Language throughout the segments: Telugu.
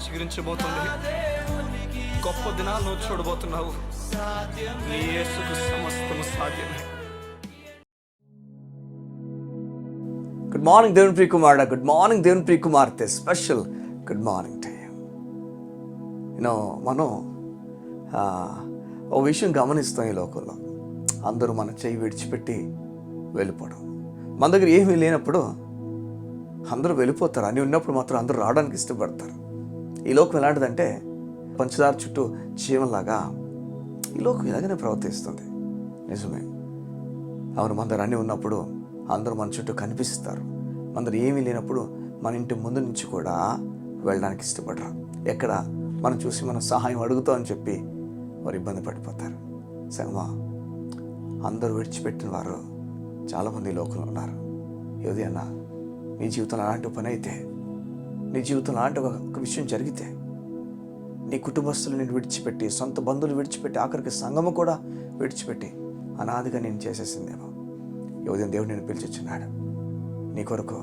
చిగురించబోతుంది. గొప్ప దినాలు నువ్వు చూడబోతున్నావు. నీ యేసుకు సమస్తము సాధ్యమే. గుడ్ మార్నింగ్ దేవుని ప్రియ కుమారుడా, గుడ్ మార్నింగ్ దేవుని ప్రియ కుమార్తె, special good morning to you. మనం ఓ విషయం గమనిస్తాం. ఈ లోకంలో అందరూ మన చేయి విడిచిపెట్టి వెళ్ళిపోవడం. మన దగ్గర ఏమీ లేనప్పుడు అందరూ వెళ్ళిపోతారు. అని ఉన్నప్పుడు మాత్రం అందరూ రావడానికి ఇష్టపడతారు. ఈ లోకం ఎలాంటిదంటే పంచదార చుట్టూ చీమలాగా ఈ లోకం ఇలాగనే ప్రవర్తిస్తుంది. నిజమే, అవును. మన దగ్గర అన్నీ ఉన్నప్పుడు అందరూ మన చుట్టూ కనిపిస్తారు. మన దగ్గర ఏమీ లేనప్పుడు మన ఇంటి ముందు నుంచి కూడా వెళ్ళడానికి ఇష్టపడరు. ఎక్కడ మనం చూసి మనం సహాయం అడుగుతామని చెప్పి వారు ఇబ్బంది పడిపోతారు. సంగమా, అందరూ విడిచిపెట్టిన వారు చాలామంది ఈ లోకంలో ఉన్నారు. ఏది అన్నా నీ జీవితంలో అలాంటి పని అయితే, నీ జీవితంలో అలాంటి ఒక విషయం జరిగితే, నీ కుటుంబస్తులు నేను విడిచిపెట్టి, సొంత బంధువులు విడిచిపెట్టి, ఆఖరికి సంఘము కూడా విడిచిపెట్టి అనాదిగా నేను చేసేసిందేమో. ఈ ఉదయం దేవుడు నేను పిలిచిచ్చున్నాడు. నీ కొరకు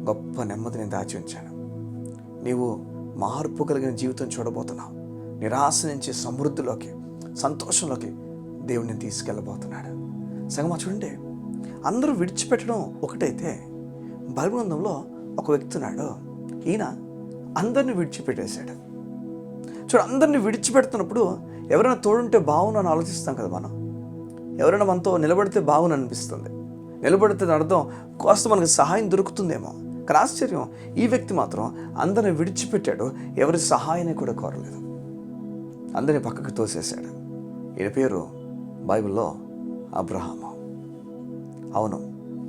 గొప్ప నెమ్మది నేను దాచి ఉంచాను. నీవు మార్పు కలిగిన జీవితం చూడబోతున్నావు. నిరాశ నుంచి సమృద్ధిలోకి, సంతోషంలోకి దేవుడు నేను తీసుకెళ్ళబోతున్నాడు. సంగమా, చూడండి, అందరూ విడిచిపెట్టడం ఒకటైతే బైబిల్ గ్రంథంలో ఒక వ్యక్తి ఉన్నాడు. ఈయన అందరిని విడిచిపెట్టేశాడు. చూడు, అందరిని విడిచిపెడుతున్నప్పుడు ఎవరైనా తోడుంటే బాగుందని ఆలోచిస్తాం కదా మనం. ఎవరైనా మనతో నిలబడితే బాగుంని అనిపిస్తుంది. నిలబడితే అర్థం కాస్త మనకు సహాయం దొరుకుతుందేమో. కానీ ఆశ్చర్యం, ఈ వ్యక్తి మాత్రం అందరిని విడిచిపెట్టాడు. ఎవరి సహాయాన్ని కూడా కోరలేదు. అందరిని పక్కకు తోసేశాడు. ఈయన పేరు బైబిల్లో అబ్రహాము. అవును,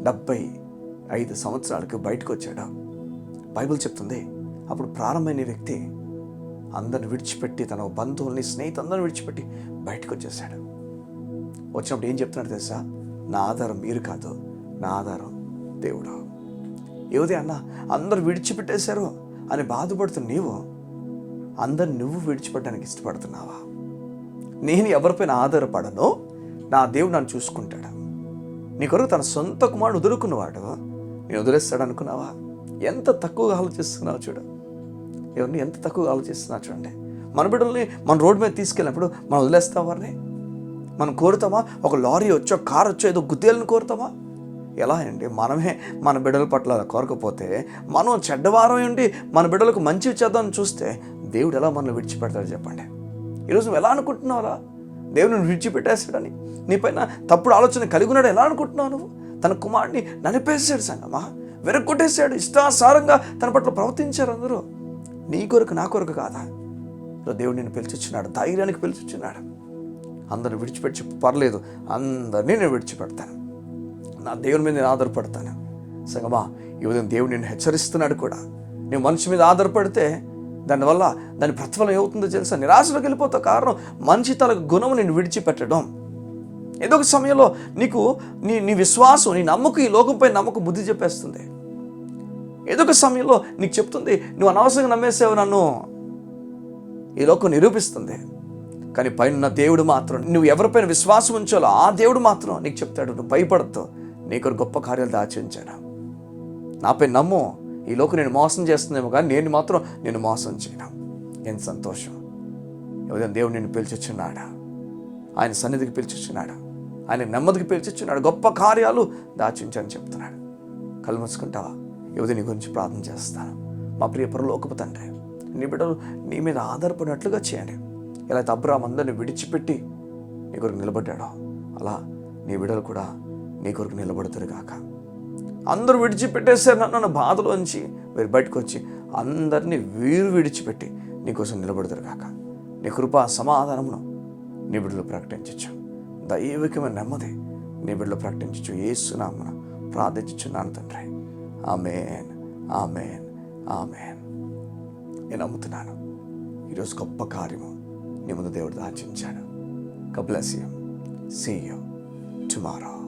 75 సంవత్సరాలకు బయటకు వచ్చాడు. బైబిల్ చెప్తుంది, అప్పుడు ప్రారంభమైన వ్యక్తి అందరిని విడిచిపెట్టి, తన బంధువుల్ని, స్నేహితులందరిని విడిచిపెట్టి బయటకు వచ్చేసాడు. వచ్చినప్పుడు ఏం చెప్తున్నాడు తెలుసా? నా ఆధారం మీరు కాదు, నా ఆధారం దేవుడు. ఏదే అన్న, అందరూ విడిచిపెట్టేశారు అని బాధపడుతున్న నీవు అందరు నువ్వు విడిచిపెట్టడానికి ఇష్టపడుతున్నావా? నేను ఎవరిపైన ఆధారపడనో నా దేవుడు నన్ను చూసుకుంటాడు. నీ కొరకు తన సొంత కుమారుడు వదులుకున్నవాడు నేను వదిలేస్తాడు అనుకున్నావా? ఎంత తక్కువగా ఆలోచిస్తున్నావు చూడు. ఎవరిని ఎంత తక్కువగా ఆలోచిస్తున్నావు చూడండి. మన బిడ్డల్ని మన రోడ్డు మీద తీసుకెళ్ళినప్పుడు మనం వదిలేస్తాం వారిని? మనం కోరుతామా? ఒక లారీ వచ్చో, కారు వచ్చో, ఏదో గుద్దేయాలని కోరుతామా? ఎలా అండి? మనమే మన బిడ్డల పట్ల కోరకపోతే, మనం చెడ్డవారం ఉండి మన బిడ్డలకు మంచి చేద్దామని చూస్తే దేవుడు ఎలా మనల్ని విడిచిపెడతాడు చెప్పండి? ఈరోజు నువ్వు ఎలా అనుకుంటున్నావురా? దేవుని విడిచిపెట్టేస్తాడని, నీపైన తప్పుడు ఆలోచన కలిగి ఉన్నాడు ఎలా అనుకుంటున్నావు నువ్వు? తన కుమారుడిని నలిపేశాడు సంగమా, వెరగొట్టేశాడు. ఇష్టాసారంగా తన పట్ల ప్రవర్తించారు అందరూ. నీ కొరకు, నా కొరకు కాదా? దేవుడు నిన్ను పిలిచిచ్చున్నాడు, ధైర్యానికి పిలిచిచ్చున్నాడు. అందరిని విడిచిపెట్టి పర్లేదు, అందరినీ నేను విడిచిపెడతాను, నా దేవుని మీద నేను ఆధారపడతాను. సంగమా, ఈ ఉదయం దేవుడు నిన్ను హెచ్చరిస్తున్నాడు కూడా. నువ్వు మనిషి మీద ఆధారపడితే దానివల్ల దాని ప్రతిఫలం ఏమవుతుందో తెలుసా? నిరాశలోకి వెళ్ళిపోతావు. కారణం మనిషి తన గుణం నిన్ను విడిచిపెట్టడం. ఏదో ఒక సమయంలో నీకు నీ విశ్వాసం, నీ నమ్మకం, ఈ లోకంపై నమ్మకం బుద్ధి చెప్పేస్తుంది. ఏదో ఒక సమయంలో నీకు చెప్తుంది, నువ్వు అనవసరంగా నమ్మేసావు నన్ను, ఈ లోకం నిరూపిస్తుంది. కానీ పైన దేవుడు మాత్రం, నువ్వు ఎవరిపైన విశ్వాసం ఉంచాలో ఆ దేవుడు మాత్రం నీకు చెప్తాడు, నువ్వు భయపడతావు, నీకు గొప్ప కార్యాలు దాచి ఉంచాను, నాపై నమ్ము, ఈ లోకం నేను మోసం చేస్తుందేమో కానీ నేను మాత్రం నేను మోసం చేయను. ఎంత సంతోషం! ఉదయం దేవుడు నిన్ను పిలిచిచ్చున్నాడా? ఆయన సన్నిధికి పిలిచిచ్చున్నాడు, ఆయన నెమ్మదికి పిలిచిచ్చున్నాడు, గొప్ప కార్యాలు దాచించని చెప్తున్నాడు. కళ్ళు మూసుకుంటావా? ఉదయం నీ గురించి ప్రార్థన చేస్తాను. మా ప్రియ పరలోకపు తండ్రి, నీ బిడ్డలు నీ మీద ఆధారపడినట్లుగా చేయండి. ఎలా అయితే అబ్రాహాము అందరిని విడిచిపెట్టి నీ కొరకు నిలబడ్డాడో, అలా నీ బిడ్డలు కూడా నీ కొరకు నిలబడతారు కాక. అందరూ విడిచిపెట్టేశారు నన్ను బాధలోంచి వీరు బయటకు వచ్చి అందరినీ వీరు విడిచిపెట్టి నీకోసం నిలబడతారు కాక. నీ కృపా సమాధానమును నీ బిడ్డలు ప్రకటించచ్చు, దైవికమైన నెమ్మది నీ బిడ్డలు ప్రకటించచ్చు. యేసు నామమున ప్రార్థించుచున్నాను తండ్రి. ఆమేన్, ఆమేన్, ఆమేన్. నేను నమ్ముతున్నాను ఈరోజు గొప్ప కార్యము నీ ముందు దేవుడు దాచించాడు. God bless you. See you tomorrow.